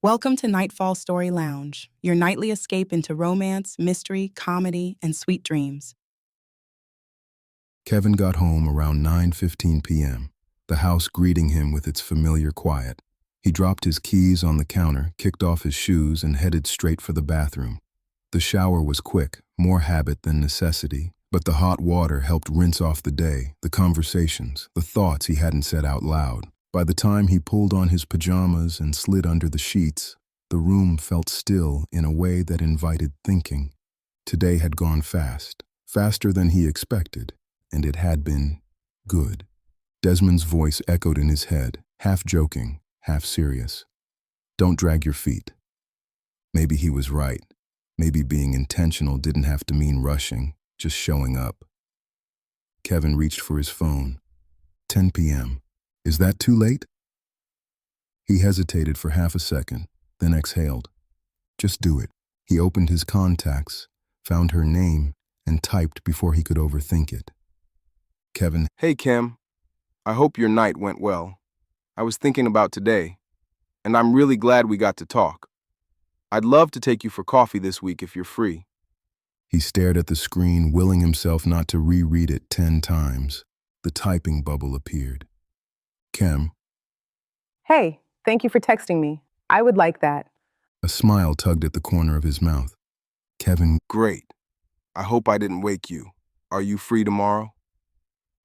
Welcome to Nightfall Story Lounge, your nightly escape into romance, mystery, comedy, and sweet dreams. Kevin got home around 9:15 p.m., the house greeting him with its familiar quiet. He dropped his keys on the counter, kicked off his shoes, and headed straight for the bathroom. The shower was quick, more habit than necessity, but the hot water helped rinse off the day, the conversations, the thoughts he hadn't said out loud. By the time he pulled on his pajamas and slid under the sheets, the room felt still in a way that invited thinking. Today had gone fast, faster than he expected, and it had been good. Desmond's voice echoed in his head, half joking, half serious. Don't drag your feet. Maybe he was right. Maybe being intentional didn't have to mean rushing, just showing up. Kevin reached for his phone. 10 p.m. Is that too late? He hesitated for half a second, then exhaled. Just do it. He opened his contacts, found her name, and typed before he could overthink it. Kevin. Hey, Kim. I hope your night went well. I was thinking about today, and I'm really glad we got to talk. I'd love to take you for coffee this week if you're free. He stared at the screen, willing himself not to reread it 10 times. The typing bubble appeared. Kim. Hey, thank you for texting me. I would like that. A smile tugged at the corner of his mouth. Kevin. Great. I hope I didn't wake you. Are you free tomorrow?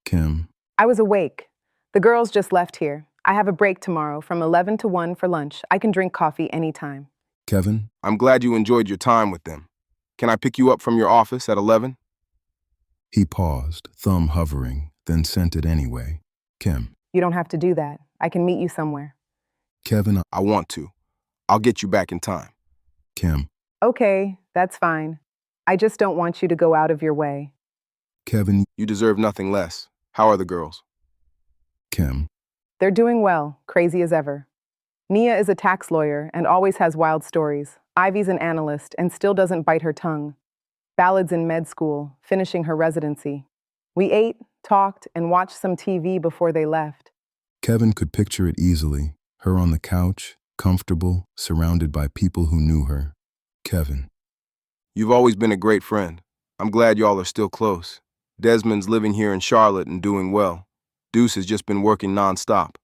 Kim. I was awake. The girls just left here. I have a break tomorrow from 11 to 1 for lunch. I can drink coffee anytime. Kevin. I'm glad you enjoyed your time with them. Can I pick you up from your office at 11? He paused, thumb hovering, then sent it anyway. Kim. You don't have to do that. I can meet you somewhere. Kevin. I want to. I'll get you back in time. Kim. Okay, that's fine. I just don't want you to go out of your way. Kevin. You deserve nothing less. How are the girls? Kim. They're doing well, crazy as ever. Nia is a tax lawyer and always has wild stories. Ivy's an analyst and still doesn't bite her tongue. Ballad's in med school, finishing her residency. We ate, talked, and watched some TV before they left. Kevin could picture it easily, her on the couch, comfortable, surrounded by people who knew her. Kevin. You've always been a great friend. I'm glad y'all are still close. Desmond's living here in Charlotte and doing well. Deuce has just been working nonstop.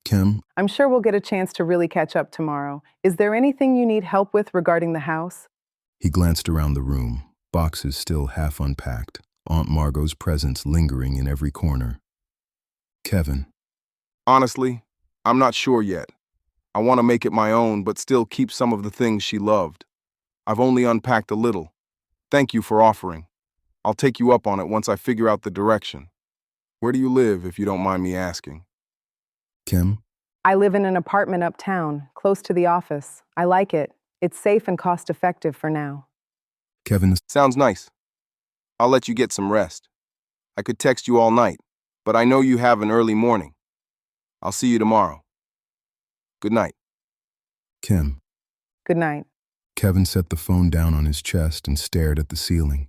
Kim. I'm sure we'll get a chance to really catch up tomorrow. Is there anything you need help with regarding the house? He glanced around the room, boxes still half unpacked, Aunt Margot's presence lingering in every corner. Kevin. Honestly, I'm not sure yet. I want to make it my own, but still keep some of the things she loved. I've only unpacked a little. Thank you for offering. I'll take you up on it once I figure out the direction. Where do you live, if you don't mind me asking? Kim. I live in an apartment uptown, close to the office. I like it. It's safe and cost-effective for now. Kevin. Sounds nice. I'll let you get some rest. I could text you all night, but I know you have an early morning. I'll see you tomorrow. Good night. Kim. Good night. Kevin set the phone down on his chest and stared at the ceiling.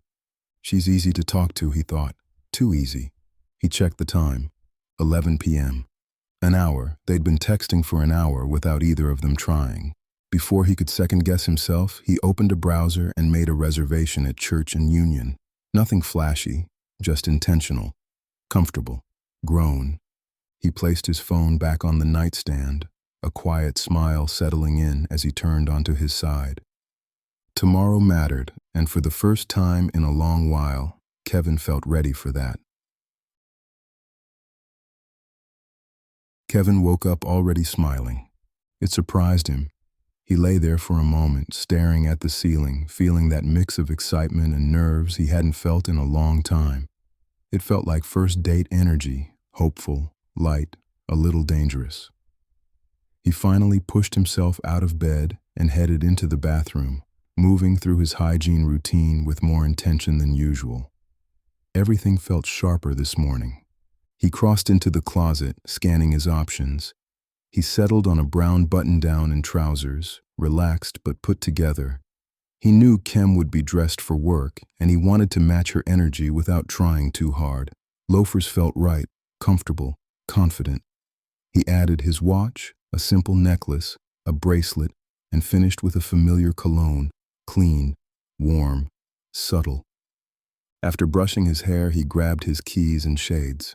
She's easy to talk to, he thought. Too easy. He checked the time. 11 p.m. An hour. They'd been texting for an hour without either of them trying. Before he could second-guess himself, he opened a browser and made a reservation at Church and Union. Nothing flashy, just intentional. Comfortable. Grown. He placed his phone back on the nightstand, a quiet smile settling in as he turned onto his side. Tomorrow mattered, and for the first time in a long while, Kevin felt ready for that. Kevin woke up already smiling. It surprised him. He lay there for a moment, staring at the ceiling, feeling that mix of excitement and nerves he hadn't felt in a long time. It felt like first date energy, hopeful, light, a little dangerous. He finally pushed himself out of bed and headed into the bathroom, moving through his hygiene routine with more intention than usual. Everything felt sharper this morning. He crossed into the closet, scanning his options. He settled on a brown button-down and trousers, relaxed but put together. He knew Kim would be dressed for work, and he wanted to match her energy without trying too hard. Loafers felt right, comfortable, confident. He added his watch, a simple necklace, a bracelet, and finished with a familiar cologne, clean, warm, subtle. After brushing his hair, he grabbed his keys and shades.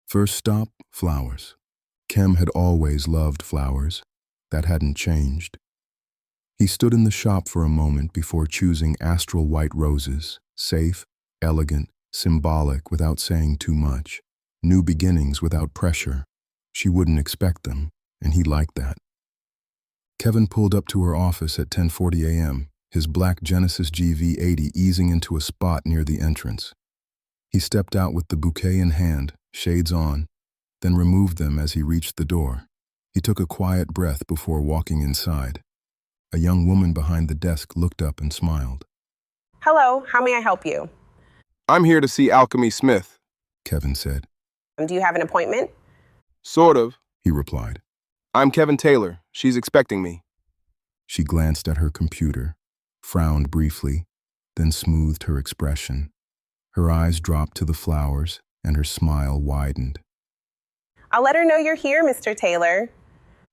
First stop, flowers. Kem had always loved flowers. That hadn't changed. He stood in the shop for a moment before choosing astral white roses, safe, elegant, symbolic without saying too much. New beginnings without pressure. She wouldn't expect them, and he liked that. Kevin pulled up to her office at 10:40 a.m., his black Genesis GV80 easing into a spot near the entrance. He stepped out with the bouquet in hand, shades on, then removed them as he reached the door. He took a quiet breath before walking inside. A young woman behind the desk looked up and smiled. Hello, how may I help you? I'm here to see Alchemy Smith, Kevin said. Do you have an appointment? Sort of. He replied. I'm Kevin Taylor. She's expecting me. She glanced at her computer, frowned briefly, then smoothed her expression. Her eyes dropped to the flowers, and her smile widened. I'll let her know you're here, Mr. Taylor.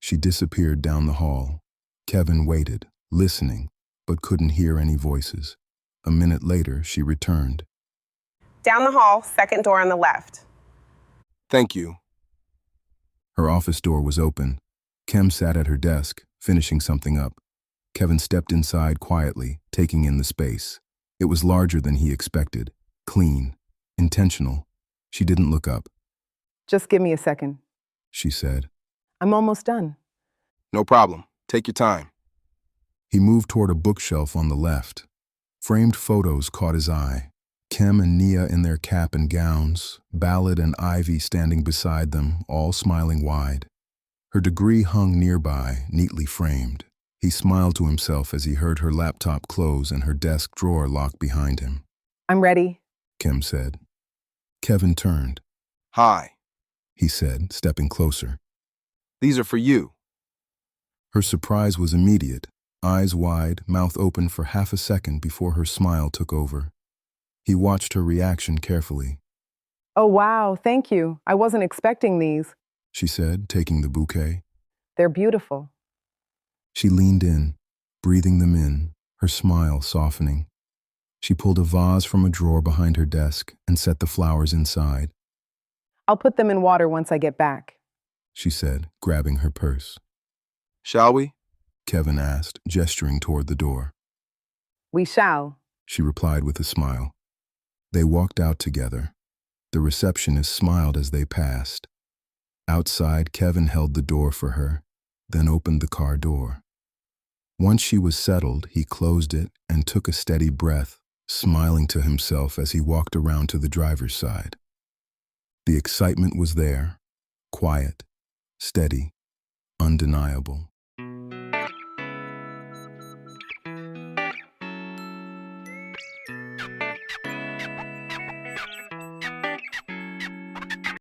She disappeared down the hall. Kevin waited, listening, but couldn't hear any voices. A minute later, she returned. Down the hall, second door on the left. Thank you. Her office door was open. Kem sat at her desk, finishing something up. Kevin stepped inside quietly, taking in the space. It was larger than he expected, clean, intentional. She didn't look up. Just give me a second. She said. I'm almost done. No problem. Take your time. He moved toward a bookshelf on the left. Framed photos caught his eye. Kem and Nia in their cap and gowns, Ballad and Ivy standing beside them, all smiling wide. Her degree hung nearby, neatly framed. He smiled to himself as he heard her laptop close and her desk drawer lock behind him. I'm ready. Kem said. Kevin turned. Hi. He said, stepping closer. These are for you. Her surprise was immediate, eyes wide, mouth open for half a second before her smile took over. He watched her reaction carefully. Oh, wow, thank you. I wasn't expecting these. She said, taking the bouquet. They're beautiful. She leaned in, breathing them in, her smile softening. She pulled a vase from a drawer behind her desk and set the flowers inside. I'll put them in water once I get back. She said, grabbing her purse. Shall we? Kevin asked, gesturing toward the door. We shall. She replied with a smile. They walked out together. The receptionist smiled as they passed. Outside, Kevin held the door for her, then opened the car door. Once she was settled, he closed it and took a steady breath, smiling to himself as he walked around to the driver's side. The excitement was there, quiet, steady, undeniable.